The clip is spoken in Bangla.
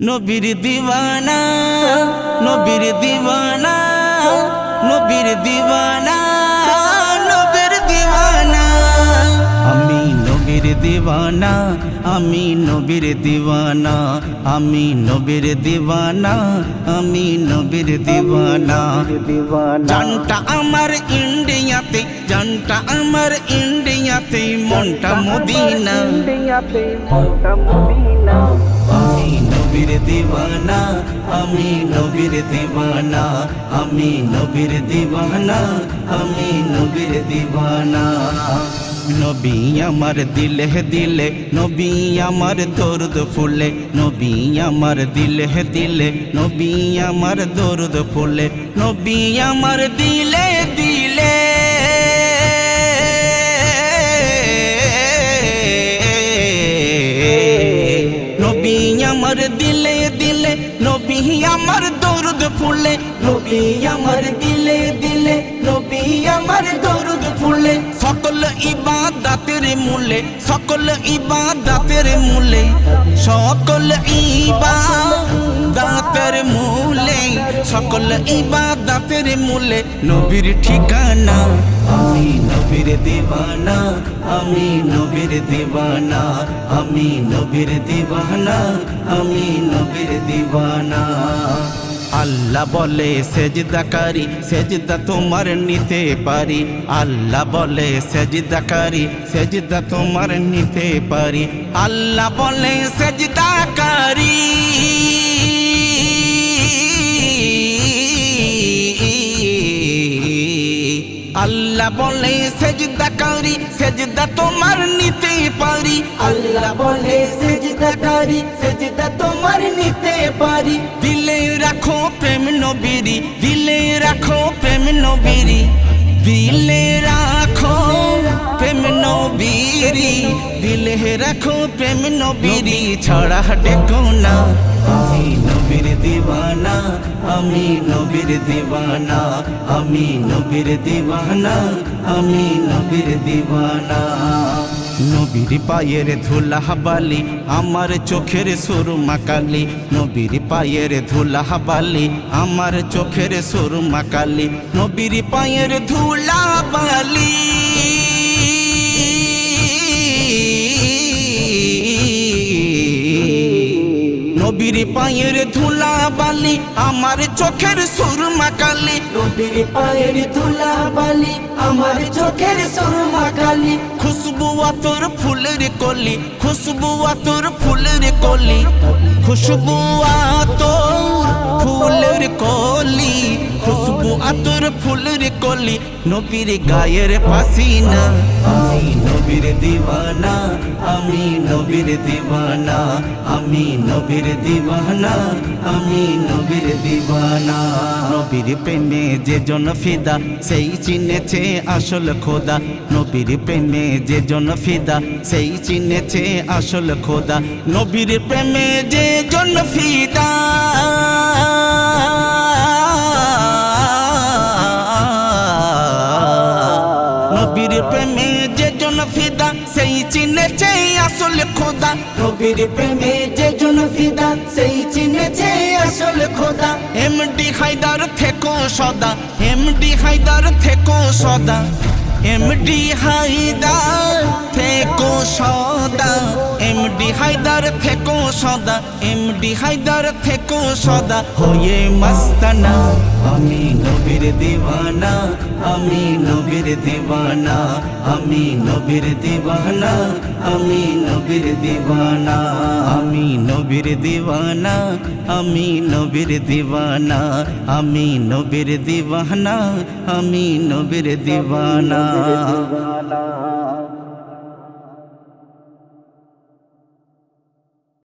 নবীর দিওয়ানা, নবীর দিওয়ানা, নবীর দিওয়ানা, নবীর দিওয়ানা। আমি নবীর দিওয়ানা, আমি নবীর দিওয়ানা, আমি নবীর দিওয়ানা, আমি নবীর দিওয়ানা। জানটা আমার ইন্ডিয়াতে, জানটা আমার ইন্ডিয়াতে, মনটা মদিনা। আমি নবীর দিওয়ানা, আমি নবীর দিওয়ানা, আমি নবীর দিওয়ানা, আমি নবীর দিওয়ানা। নবী আমার দিলে দিলে, নবী আমার দরদ ফুলে, নবী আমার দিলে দিলে, নবী আমার দরদ ফুলে, নবী আমার দিলে দিলে, নবী আমার দিলে দিলে, নবী আমার দরদ ফুলে, নবী আমার দিলে দিলে, নবী আমার দরদ ফুলে। সকল ইবাদতের মূলে, সকল ইবাদতের মূলে, সকল ইবাদতের মূলে, সকল ইবাদতের মূলে নবীর ঠিকানা। আমি নবীর দিওয়ানা, আমি নবীর দিওয়ানা, আমি নবীর দিওয়ানা, আমি নবীর দিওয়ানা। আল্লাহ বলে সেজদাকারী, সেজদা তোমার নিতে পারি। আল্লাহ বলে সেজদাকারী, সেজদা তোমার নিতে পারি। আল্লাহ বলে সেজদাকারী, আল্লাহ বলে সেজদাকারী, সেজদা তোমার নিতে পারি। আল্লাহ বলে সেজদাকারী, সেজদা তোমার নিতে পারি। দিলে রাখো প্রেম নবীরি, দিলে রাখো প্রেম নবীরি, দিলে রাখো প্রেম নবীরি, দিলে রাখো প্রেম নবীরি, ছড়া ডেকো না। আমি নবীর দিওয়ানা, আমি নবীর দিওয়ানা, আমি নবীর দিওয়ানা, আমি নবীর দিওয়ানা। নবীর পায়ের ধুলা বালি, আমার চোখের সুরমা কালি। নবীর পায়ের ধুলা বালি, আমার চোখের সুরমা কালি। নবীর পায়ের ধুলা বালি, নবীর পায়ের ধুলা বালি, আমার চোখের সুরমা কালি। নবীর পায়ের ধুলা বালি, আমার চোখের সুরমা কালি। খুশবু আতর ফুলের কলি, খুশবু আতর ফুলের কলি, খুশবু আতর ফুলের কলি, খুশবু আতর ফুলের কলি। নবীর গায়ের পাসিনা। আমি নবীর দিওয়ানা, আমি নবীর দিওয়ানা, আমি নবীর দিওয়ানা, আমি নবীর দিওয়ানা। নবীর প্রেমে যে জন ফিদা, সেই চিনেছে আসল খোদা। নবীর প্রেমে যে জন ফিদা, সেই চিনেছে আসল খোদা। নবীর প্রেমে যে জন ফিদা, নবীর প্রেমে যে জন ফিদা, সেই চিনেছে আসল খোদা। নবীর প্রেমে যে জন ফিদা, সেই চিনেছে আসল খোদা। এমডি হায়দার থেকো সদা, এমডি হায়দার থেকো সদা, এমডি হায়দার থেকো সদা, এমডি হায়দার থেকো সদা, এমডি হায়দার থেকো সদা হয়ে মস্তানা। আমি নবীর দিওয়ানা, আমি নবীর দিওয়ানা, আমি নবীর দিওয়ানা, আমি নবীর দিওয়ানা। আমি নবীর দিওয়ানা, আমি নবীর দিওয়ানা, আমি নবীর দিওয়ানা, আমি নবীর দিওয়ানা।